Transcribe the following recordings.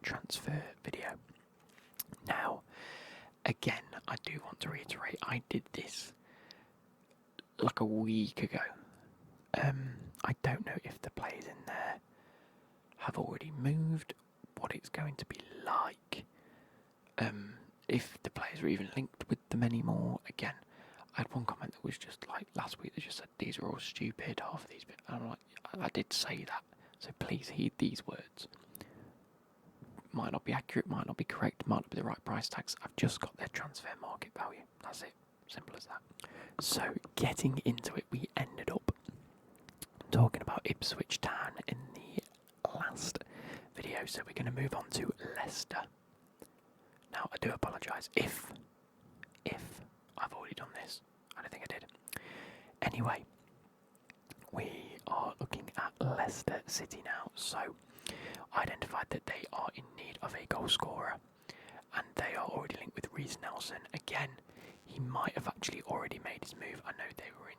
transfer video. Now, again, I do want to reiterate, I did this like a week ago. I don't know if the players in there have already moved, what it's going to be like, if the players are even linked with them anymore. Again, I had one comment that was just like last week that just said these are all stupid, half of these bits. And I'm like, I did say that, so please heed these words. Might not be accurate, might not be correct, might not be the right price tags. I've just got their transfer market value. That's it. Simple as that. So getting into it, we ended up talking about Ipswich Town in the last video. So we're going to move on to Leicester. Now I do apologise if I've already done this. I don't think I did. Anyway, we are looking at Leicester City now. So I identified that they are in need of a goal scorer, and they are already linked with Reece Nelson. Again, he might have actually already made his move. I know they were in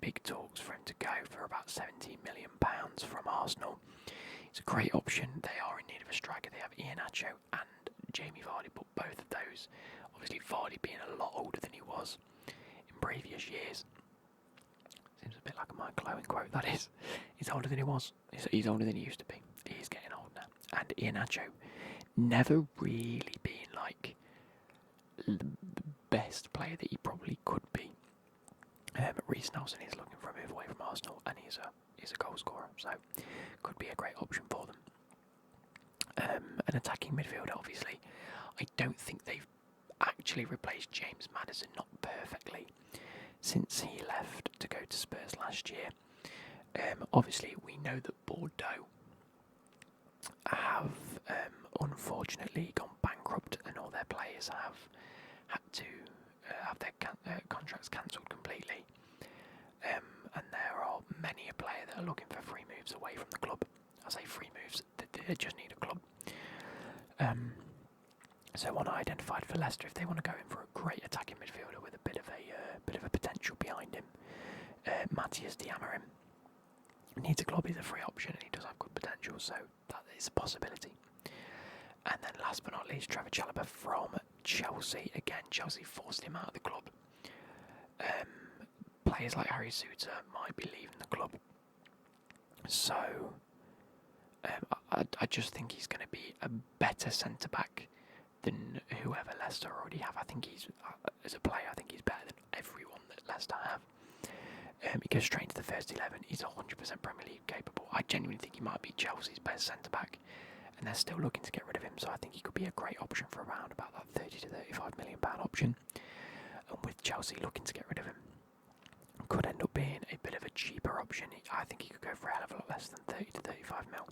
big talks for him to go for about £17 million from Arsenal. It's a great option. They are in need of a striker. They have Iheanacho and Jamie Vardy, but both of those, obviously Vardy being a lot older than he was in previous years. Seems a bit like a Michael Owen quote, that is. He's older than he was. He's older than he used to be. He's getting old now. And Iheanacho, never really been like the best player that he probably could be. Reece Nelson is looking for a move away from Arsenal, and he's a goal scorer, so could be a great option for them. An attacking midfielder, obviously. I don't think they've actually replaced James Maddison, not perfectly, since he left to go to Spurs last year. Obviously, we know that Bordeaux have unfortunately gone bankrupt, and all their players have had to have their contracts cancelled completely. And there are many a player that are looking for free moves away from the club. I say free moves, they just need a club. So one I identified for Leicester, if they want to go in for a great attacking midfielder with a bit of a potential behind him, Matthias Diamarim needs a club. He's a free option and he does have good potential, so that is a possibility. And then last but not least, Trevor Chalobah from Chelsea. Again, Chelsea forced him out of the club. Players like Harry Souttar might be leaving the club. So I just think he's going to be a better centre-back than whoever Leicester already have. I think he's, as a player, I think he's better than everyone that Leicester have. He goes straight into the first 11. He's 100% Premier League capable. I genuinely think he might be Chelsea's best centre-back, and they're still looking to get rid of him, so I think he could be a great option for around about that £30 to £35 million option. And with Chelsea looking to get rid of him, could end up being a bit of a cheaper option. I think he could go for a hell of a lot less than 30 to 35 mil.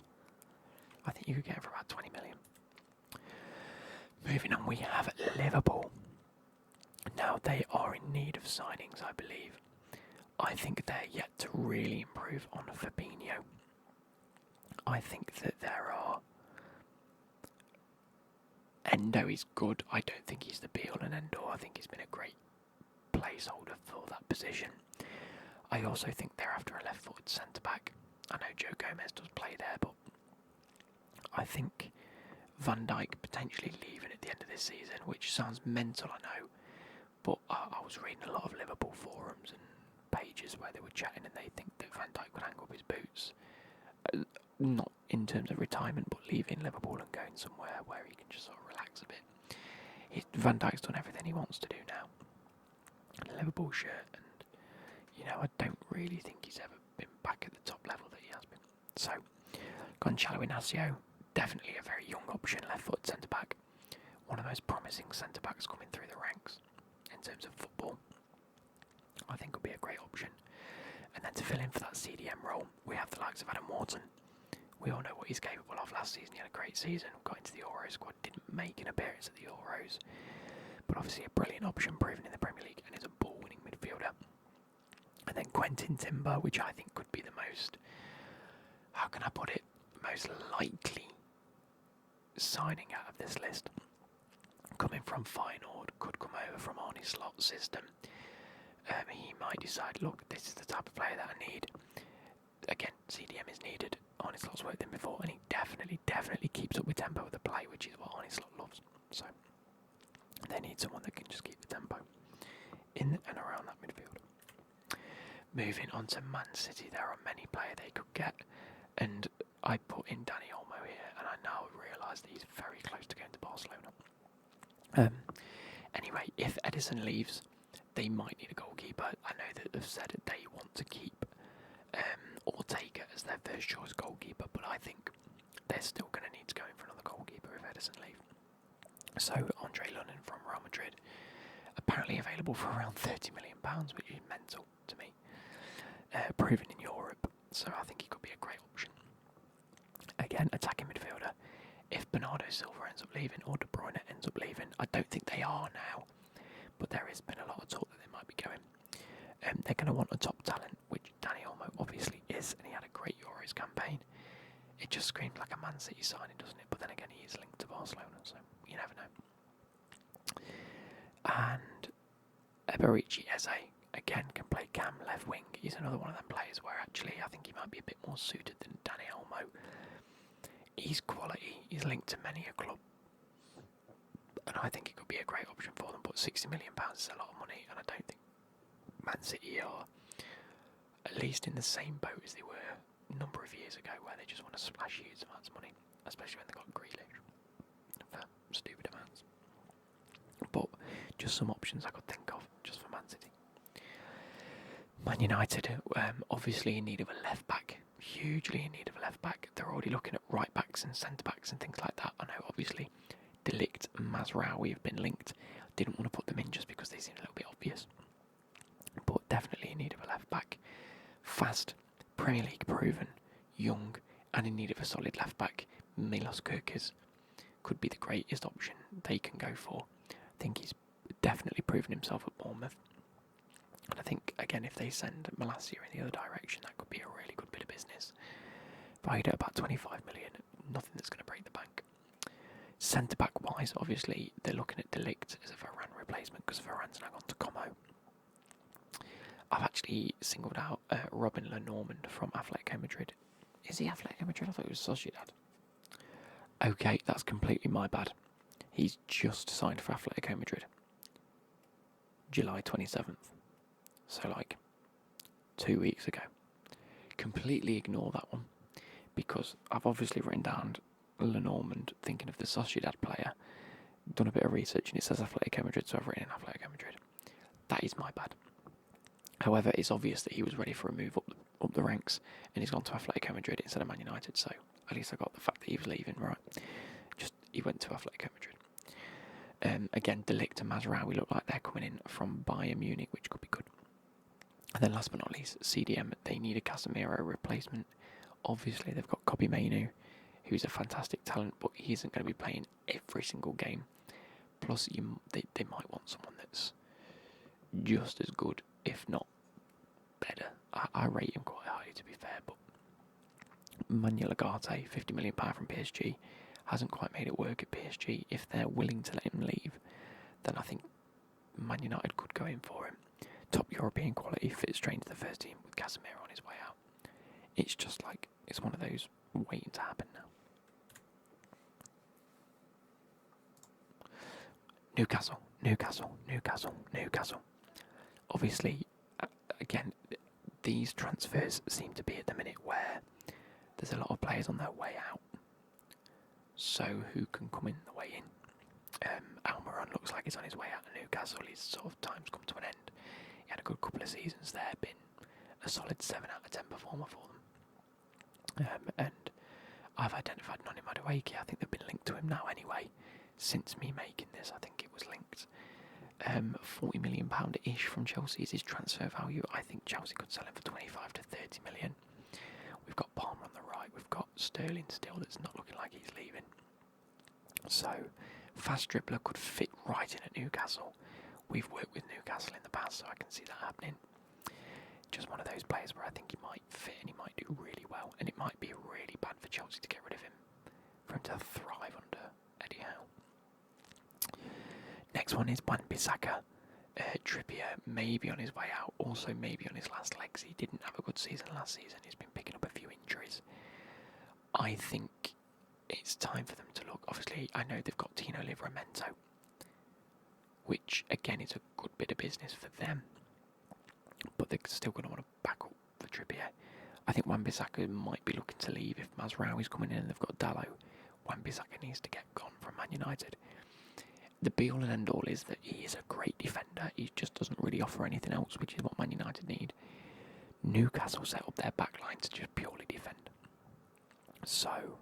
I think you could get him for about 20 million. Moving on, we have Liverpool. Now, they are in need of signings, I believe. I think they're yet to really improve on Fabinho. I think that there are... Endo is good. I don't think he's the be-all and end-all. I think he's been a great placeholder for that position. I also think they're after a left-footed centre-back. I know Joe Gomez does play there, but I think Van Dijk potentially leaving at the end of this season, which sounds mental, I know, but I was reading a lot of Liverpool forums and pages where they were chatting, and they think that Van Dijk would hang up his boots, not in terms of retirement, but leaving Liverpool and going somewhere where he can just sort of relax a bit. Van Dijk's done everything he wants to do now. A Liverpool shirt, and I don't really think he's ever been back at the top level that he has been. So, Gonçalo Inacio, definitely a very young option, left-footed centre-back. One of the most promising centre-backs coming through the ranks in terms of football. I think would be a great option. And then to fill in for that CDM role, we have the likes of Adam Wharton. We all know what he's capable of. Last season he had a great season, got into the Euro squad, didn't make an appearance at the Euros, but obviously a brilliant option, proven in the Premier League, and is a ball-winning midfielder. And then Quentin Timber, which I think could be the most, how can I put it, most likely signing out of this list. Coming from Feyenoord, could come over from Arne Slot's system. He might decide, look, this is the type of player that I need. Again, CDM is needed. Arneslot's worked in before, and he definitely keeps up with tempo with the play, which is what Arneslot loves. So they need someone that can just keep the tempo in and around that midfield. Moving on to Man City, there are many players they could get, and I put in Dani Olmo here, and I now realise that he's very close to going to Barcelona. Anyway, if Edison leaves, they might need a goalkeeper. I know that they've said that they want to keep Ortega as their first choice goalkeeper, but I think they're still going to need to go in for another goalkeeper if Edison leaves. So Andre Lunin from Real Madrid, apparently available for around £30 million, which is mental to me. Proven in Europe, so I think he could be a great option. Again, attacking midfielder. If Bernardo Silva ends up leaving or De Bruyne ends up leaving, I don't think they are now, but there has been a lot of talk that they might be going. They're going to want a top talent, which Dani Olmo obviously is, and he had a great Euros campaign. It just screams like a Man City signing, doesn't it? But then again, he is linked to Barcelona, so you never know. And Eberici Eze, again, can play cam left wing. He's another one of them players where actually I think he might be a bit more suited than Dani Olmo. He's quality, he's linked to many a club, and I think it could be a great option for them, but £60 million is a lot of money, and I don't think Man City are at least in the same boat as they were a number of years ago, where they just want to splash huge amounts of money, especially when they got Grealish for stupid amounts. But just some options I could think of just for Man City. Man United, obviously in need of a left back, hugely in need of a left back. They're already looking at right backs and centre backs and things like that. I know obviously De Ligt and Mazraoui have been linked. Didn't want to put them in just because they seemed a little bit obvious, but definitely in need of a left back. Fast, Premier League proven, young, and in need of a solid left back. Milos Kerkez could be the greatest option they can go for. I think he's definitely proven himself at Bournemouth. And I think, again, if they send Malacia in the other direction, that could be a really good bit of business. Valued at about 25 million, nothing that's going to break the bank. Centre-back wise, obviously, they're looking at De Ligt as a Varane replacement because Varane's now gone to Como. I've actually singled out Robin Lenormand from Atletico Madrid. Is he Atletico Madrid? I thought it was Sociedad. Okay, that's completely my bad. He's just signed for Atletico Madrid. July 27th. So 2 weeks ago. Completely ignore that one, because I've obviously written down Lenormand thinking of the Sociedad player, done a bit of research, and it says Atletico Madrid, so I've written in Atletico Madrid. That is my bad. However, it's obvious that he was ready for a move up the ranks, and he's gone to Atletico Madrid instead of Man United, so at least I got the fact that he was leaving right. Just, he went to Atletico Madrid. Again, De Ligt and Mazraoui look like they're coming in from Bayern Munich, which could be good. And then last but not least, CDM, they need a Casemiro replacement. Obviously, they've got Kobbie Mainoo, who's a fantastic talent, but he isn't going to be playing every single game. Plus, they might want someone that's just as good, if not better. I rate him quite highly, to be fair, but Manuel Ugarte, £50 million from PSG, hasn't quite made it work at PSG. If they're willing to let him leave, then I think Man United could go in for him. Top European quality, fits straight into the first team with Casemiro on his way out. It's just it's one of those waiting to happen now. Newcastle. Obviously, again, these transfers seem to be at the minute where there's a lot of players on their way out. So who can come in the way in? Almiron looks like he's on his way out of Newcastle. His sort of time's come to an end. He had a good couple of seasons there, been a solid 7 out of 10 performer for them. And I've identified Noni Madueke. I think they've been linked to him now anyway. Since me making this, I think it was linked. £40 million ish from Chelsea is his transfer value. I think Chelsea could sell him for 25 to 30 million. We've got Palmer on the right. We've got Sterling still that's not looking like he's leaving. So, fast dribbler could fit right in at Newcastle. We've worked with Newcastle in the past, so I can see that happening. Just one of those players where I think he might fit and he might do really well, and it might be really bad for Chelsea to get rid of him, for him to thrive under Eddie Howe. Next one is Wan-Bissaka. Trippier may be on his way out, also maybe on his last legs. He didn't have a good season last season. He's been picking up a few injuries. I think it's time for them to look. Obviously, I know they've got Tino Livramento, which again is a good bit of business for them, but they're still going to want to back up for Trippier. I think Wan-Bissaka might be looking to leave if Mazraoui's coming in and they've got Dalot. Wan-Bissaka needs to get gone from Man United. The be-all and end-all is that he is a great defender. He just doesn't really offer anything else, which is what Man United need. Newcastle set up their back line to just purely defend. So,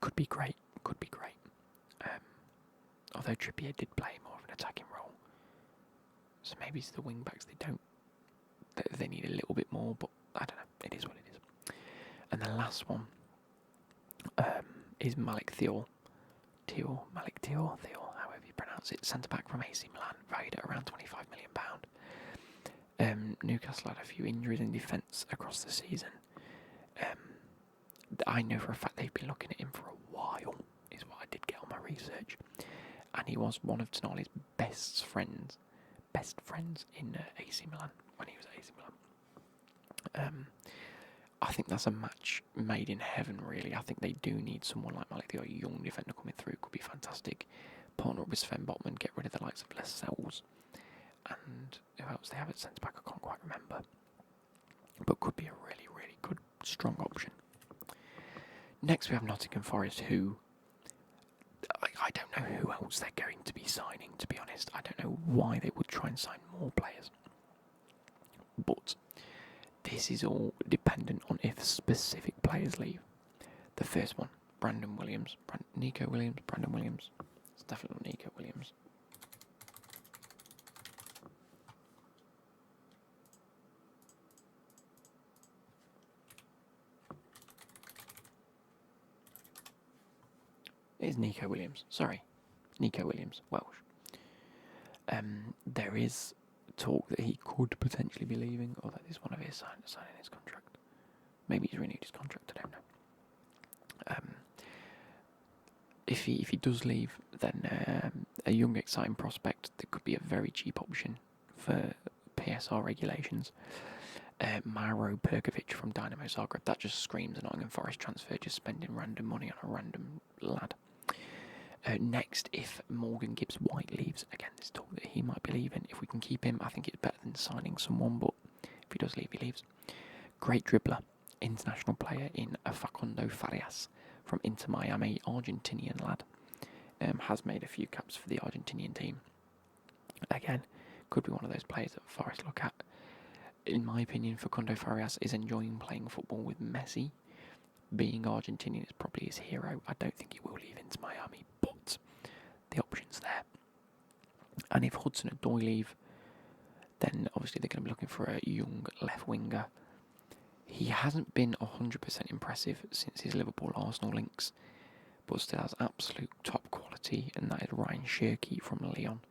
could be great, could be great. Although Trippier did play more of an attacking role. So maybe it's the wing-backs they need a little bit more, but I don't know, it is what it is. And the last one is Malik Thiaw, however you pronounce it, centre-back from AC Milan, valued at around £25 million. Newcastle had a few injuries in defence across the season. I know for a fact they've been looking at him for a while, is what I did get on my research. And he was one of Tonali's best friends in AC Milan, when he was at AC Milan. I think that's a match made in heaven, really. I think they do need someone like Malik Thiaw, a young defender coming through, could be fantastic. Partner up with Sven Botman, get rid of the likes of Lascelles. And who else they have at centre-back, I can't quite remember. But could be a really, really good, strong option. Next we have Nottingham Forest, who I don't know who else they're going to be signing, to be honest. I don't know why they would try and sign more players. But this is all dependent on if specific players leave. The first one, Brandon Williams. Brandon Williams. It's definitely not Nico Williams. It is Nico Williams. Sorry. Nico Williams, Welsh. There is talk that he could potentially be leaving, or that is one of his signing his contract. Maybe he's renewed his contract, I don't know. If he does leave, then a young, exciting prospect that could be a very cheap option for PSR regulations. Maro Perkovic from Dynamo Zagreb. That just screams a Nottingham Forest transfer, just spending random money on a random lad. Next, if Morgan Gibbs-White leaves, again, there's talk that he might be leaving. If we can keep him, I think it's better than signing someone, but if he does leave, he leaves. Great dribbler, international player in Facundo Farias from Inter Miami, Argentinian lad. Has made a few caps for the Argentinian team. Again, could be one of those players that Forest look at. In my opinion, Facundo Farias is enjoying playing football with Messi. Being Argentinian is probably his hero. I don't think he will leave Inter Miami, but the option's there. And if Hudson and Doyle leave, then obviously they're going to be looking for a young left winger. He hasn't been 100% impressive since his Liverpool-Arsenal links, but still has absolute top quality, and that is Ryan Shirky from Lyon.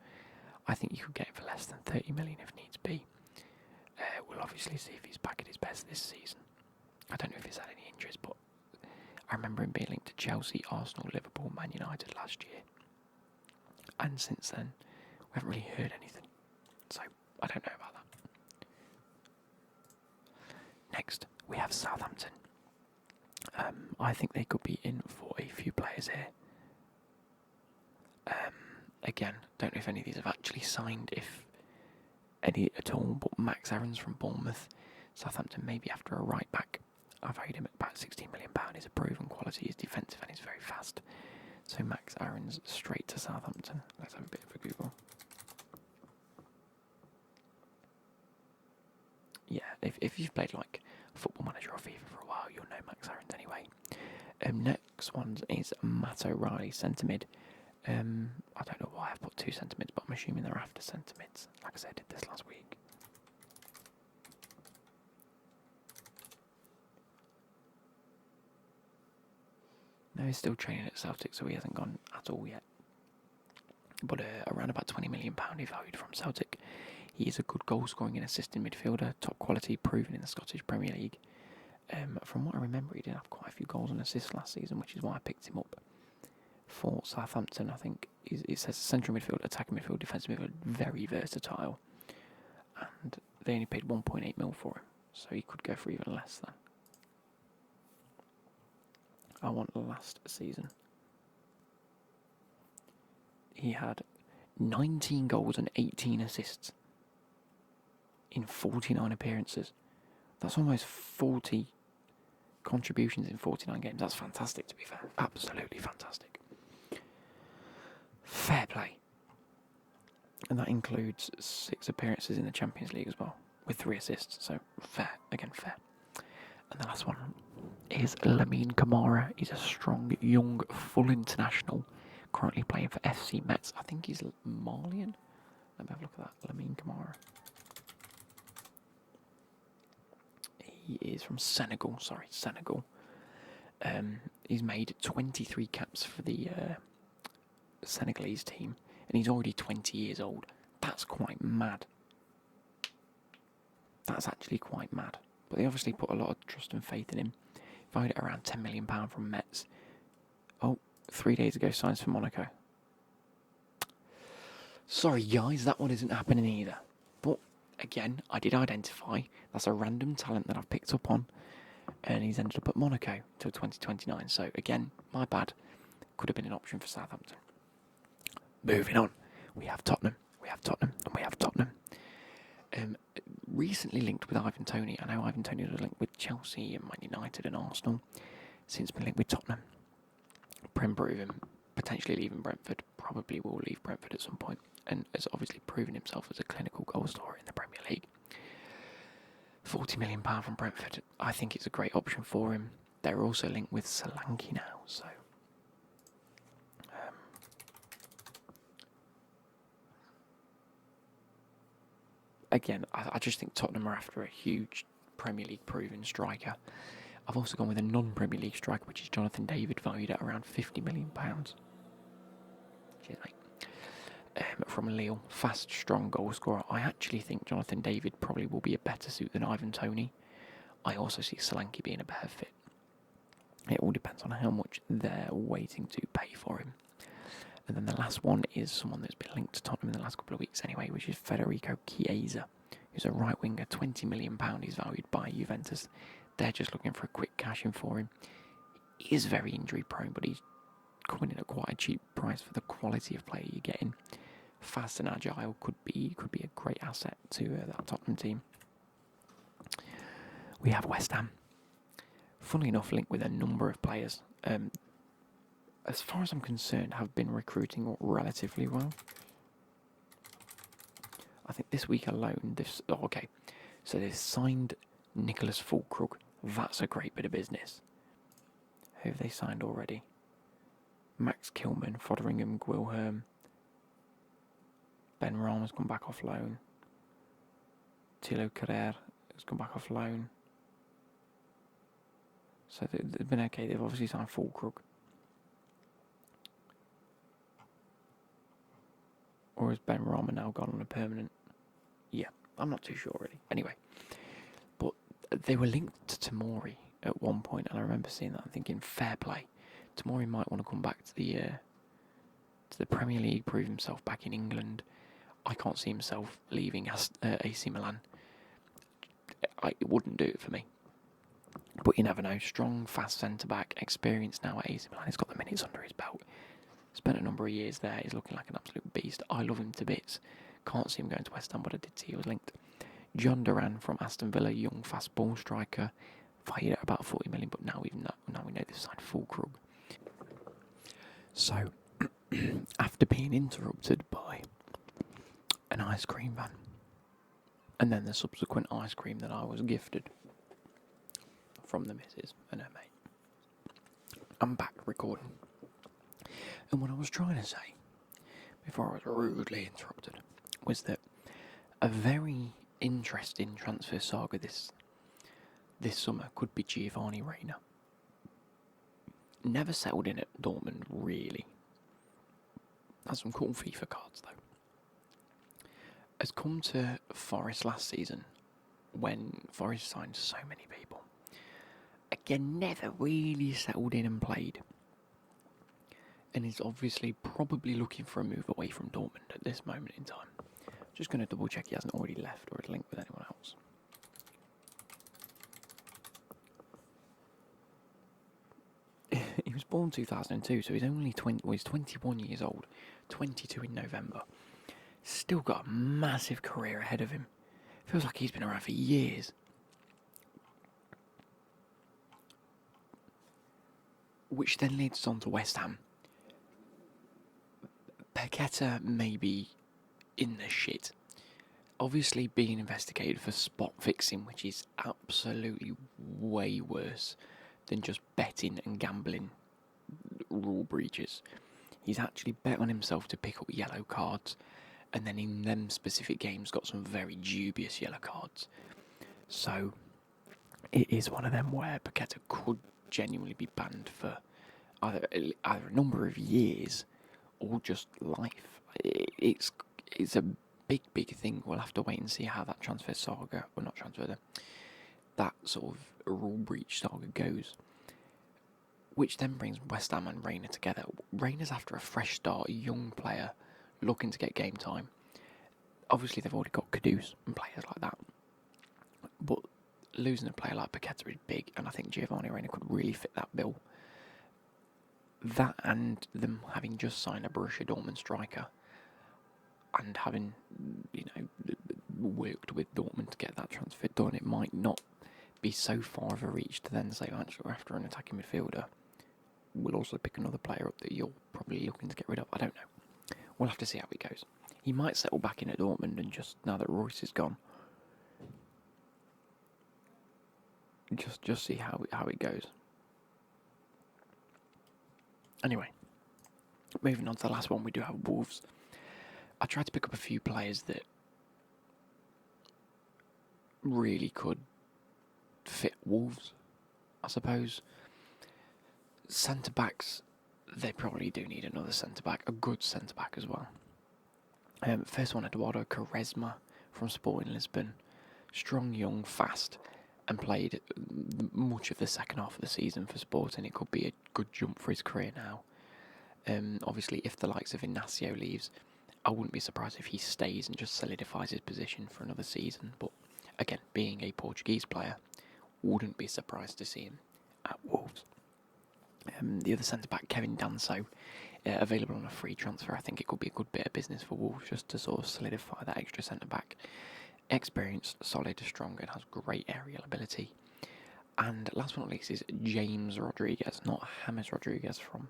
I think you could get him for less than 30 million if needs be. We'll obviously see if he's back at his best this season. I don't know if he's had any injuries, but I remember him being linked to Chelsea, Arsenal, Liverpool, Man United last year. And since then, we haven't really heard anything. So, I don't know about that. Next, we have Southampton. I think they could be in for a few players here. Again, don't know if any of these have actually signed, if any at all, but Max Aarons from Bournemouth. Southampton maybe after a right back. I valued him at about £16 million. He's a proven quality, he's defensive and he's very fast. So Max Aarons straight to Southampton. Let's have a bit of a Google. Yeah, if you've played like Football Manager or FIFA for a while, you'll know Max Aarons anyway. Next one is Matt O'Reilly, centre mid. I don't know why I've put 2 centre mids, but I'm assuming they're after centre mids. Like I said, I did this last week. No, he's still training at Celtic, so he hasn't gone at all yet. But around about £20 million he valued from Celtic. He is a good goal-scoring and assisting midfielder, top quality, proven in the Scottish Premier League. From what I remember, he did have quite a few goals and assists last season, which is why I picked him up. For Southampton, I think it says central midfield, attacking midfield, defensive midfield, very versatile. And they only paid 1.8 mil for him, so he could go for even less than. I want last season. He had 19 goals and 18 assists in 49 appearances. That's almost 40 contributions in 49 games. That's fantastic, to be fair. Absolutely fantastic. Fair play. And that includes 6 appearances in the Champions League as well, with 3 assists. So fair. Again, fair. And the last one is Lamine Camara. He's a strong, young, full international, currently playing for FC Metz. I think he's Malian. Let me have a look at that. Lamine Camara. He is from Senegal. Sorry, Senegal. He's made 23 caps for the Senegalese team, and he's already 20 years old. That's quite mad. That's actually quite mad. But they obviously put a lot of trust and faith in him. Valued at around £10 million from Metz. Oh, 3 days ago, signs for Monaco. Sorry, guys, that one isn't happening either. But, again, I did identify that's a random talent that I've picked up on. And he's ended up at Monaco till 2029. So, again, my bad. Could have been an option for Southampton. Moving on. We have Tottenham. And we have Tottenham. Recently linked with Ivan Toney. I know Ivan Toney was linked with Chelsea and Man United and Arsenal. Since been linked with Tottenham. Prem proven. Potentially leaving Brentford. Probably will leave Brentford at some point. And has obviously proven himself as a clinical goal scorer in the Premier League. £40 million from Brentford. I think it's a great option for him. They're also linked with Solanke now, so again, I just think Tottenham are after a huge Premier League proven striker. I've also gone with a non-Premier League striker, which is Jonathan David, valued at around £50 million. Cheers, mate. From Lille, fast, strong goal scorer. I actually think Jonathan David probably will be a better suit than Ivan Toney. I also see Solanke being a better fit. It all depends on how much they're waiting to pay for him. And then the last one is someone that's been linked to Tottenham in the last couple of weeks anyway, which is Federico Chiesa, who's a right winger, £20 million he's valued by Juventus. They're just looking for a quick cash in for him. He is very injury prone, but he's coming in at quite a cheap price for the quality of player you're getting. Fast and agile, could be a great asset to that Tottenham team. We have West Ham. Funnily enough, linked with a number of players. As far as I'm concerned, have been recruiting relatively well. I think this week alone, so they've signed Nicholas Fulkrug. That's a great bit of business. Who have they signed already? Max Kilman, Fotheringham, Guilherme. Ben Ram has come back off loan. Thilo Carrère has come back off loan. So they've been okay. They've obviously signed Fulkrug. Or has Ben Rama now gone on a permanent? Yeah, I'm not too sure really. Anyway, but they were linked to Tomori at one point, and I remember seeing that and thinking, fair play. Tomori might want to come back to the Premier League, prove himself back in England. I can't see himself leaving AC Milan. It wouldn't do it for me. But you never know. Strong, fast centre-back, experienced now at AC Milan. He's got the minutes under his belt. Spent a number of years there. He's looking like an absolute beast. I love him to bits. Can't see him going to West Ham, but I did see he was linked. John Duran from Aston Villa, young, fast ball striker. Valued at about 40 million, but now we know they've signed Fulkrug. So, after being interrupted by an ice cream van, and then the subsequent ice cream that I was gifted from the missus and her mate, I'm back recording. And what I was trying to say, before I was rudely interrupted, was that a very interesting transfer saga this summer could be Giovanni Reina. Never settled in at Dortmund, really. Had some cool FIFA cards, though. Has come to Forest last season, when Forest signed so many people. Again, never really settled in and played. And is obviously probably looking for a move away from Dortmund at this moment in time. Just going to double check he hasn't already left or is linked with anyone else. born 2002, so he's only 20. Well, he's 21 years old. 22 in November. Still got a massive career ahead of him. Feels like he's been around for years. Which then leads us on to West Ham. Paqueta may be in the shit. Obviously being investigated for spot fixing, which is absolutely way worse than just betting and gambling rule breaches. He's actually bet on himself to pick up yellow cards, and then in them specific games got some very dubious yellow cards. So it is one of them where Paqueta could genuinely be banned for either a number of years or just life. It's a big thing. We'll have to wait and see how that transfer saga, or not transfer, that sort of rule breach saga goes. Which then brings West Ham and Reina together. Reina's after a fresh start, a young player looking to get game time. Obviously they've already got Kudus and players like that, but losing a player like Paqueta is big, and I think Giovanni Reina could really fit that bill. That, and them having just signed a Borussia Dortmund striker, and having, worked with Dortmund to get that transfer done, it might not be so far of a reach to then say, actually, after an attacking midfielder, we'll also pick another player up that you're probably looking to get rid of. I don't know. We'll have to see how it goes. He might settle back in at Dortmund, and just now that Royce is gone, just see how it goes. Anyway, moving on to the last one, we do have Wolves. I tried to pick up a few players that really could fit Wolves, I suppose. Centre-backs, they probably do need another centre-back, a good centre-back as well. First one, Eduardo Quaresma from Sporting Lisbon. Strong, young, fast, and played much of the second half of the season for Sporting. It could be a good jump for his career now. Obviously, if the likes of Inacio leaves, I wouldn't be surprised if he stays and just solidifies his position for another season. But again, being a Portuguese player, wouldn't be surprised to see him at Wolves. The other centre-back, Kevin Danso, available on a free transfer. I think it could be a good bit of business for Wolves just to sort of solidify that extra centre-back. Experienced, solid, strong, and has great aerial ability. And last but not least is James Rodriguez, not James Rodriguez from,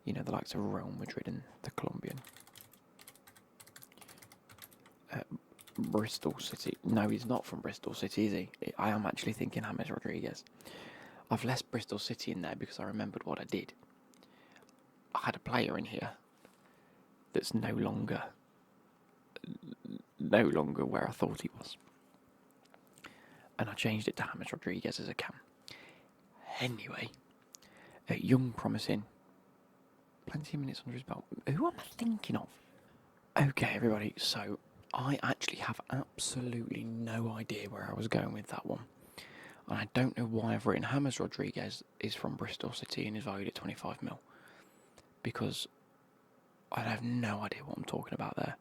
the likes of Real Madrid and the Colombian. Bristol City. No, he's not from Bristol City, is he? I am actually thinking James Rodriguez. I've left Bristol City in there because I remembered what I did. I had a player in here that's no longer where I thought he was. And I changed it to James Rodriguez as a cam. Anyway, young, promising, plenty of minutes under his belt. Who am I thinking of? Okay, everybody, so I actually have absolutely no idea where I was going with that one. And I don't know why I've written James Rodriguez is from Bristol City and is valued at 25 mil. Because I have no idea what I'm talking about there.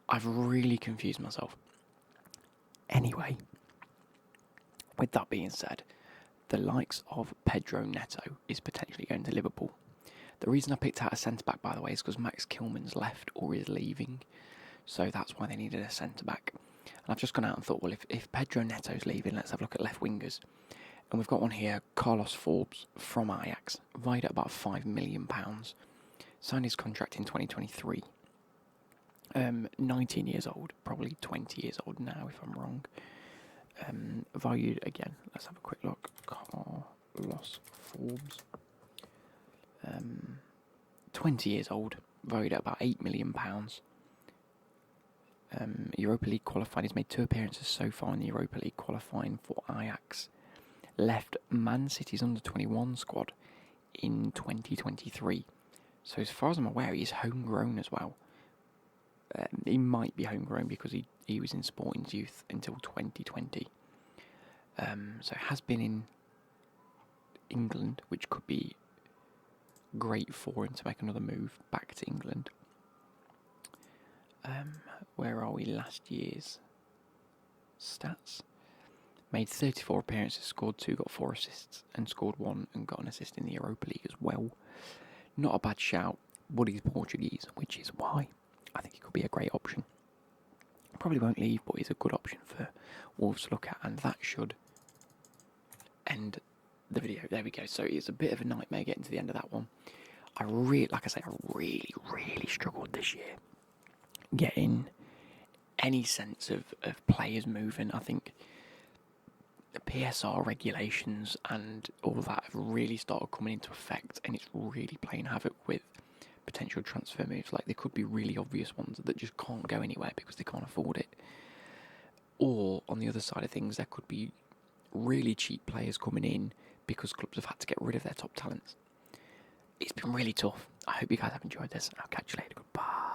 I've really confused myself. Anyway, with that being said, the likes of Pedro Neto is potentially going to Liverpool. The reason I picked out a centre-back, by the way, is because Max Kilman's left or is leaving. So that's why they needed a centre-back. And I've just gone out and thought, well, if Pedro Neto's leaving, let's have a look at left wingers. And we've got one here, Carlos Forbes from Ajax, valued at about £5 million. Signed his contract in 2023. 19 years old, probably 20 years old now if I'm wrong. Valued, again, let's have a quick look. Carlos Forbes. 20 years old, valued at about £8 million. Europa League qualifying. He's made 2 appearances so far in the Europa League qualifying for Ajax. Left Man City's under-21 squad in 2023. So as far as I'm aware, he's homegrown as well. He might be homegrown because he was in Sporting's youth until 2020. So has been in England, which could be great for him to make another move back to England. Where are we? Last year's stats. Made 34 appearances, scored 2, got 4 assists, and scored 1 and got an assist in the Europa League as well. Not a bad shout, but he's Portuguese, which is why I think he could be a great option. Probably won't leave, but he's a good option for Wolves to look at, and that should end the video. There we go. So it's a bit of a nightmare getting to the end of that one. I really struggled this year getting any sense of players moving. I think the PSR regulations and all that have really started coming into effect, and it's really playing havoc with potential transfer moves. Like, there could be really obvious ones that just can't go anywhere because they can't afford it. Or, on the other side of things, there could be really cheap players coming in because clubs have had to get rid of their top talents. It's been really tough. I hope you guys have enjoyed this. I'll catch you later. Goodbye.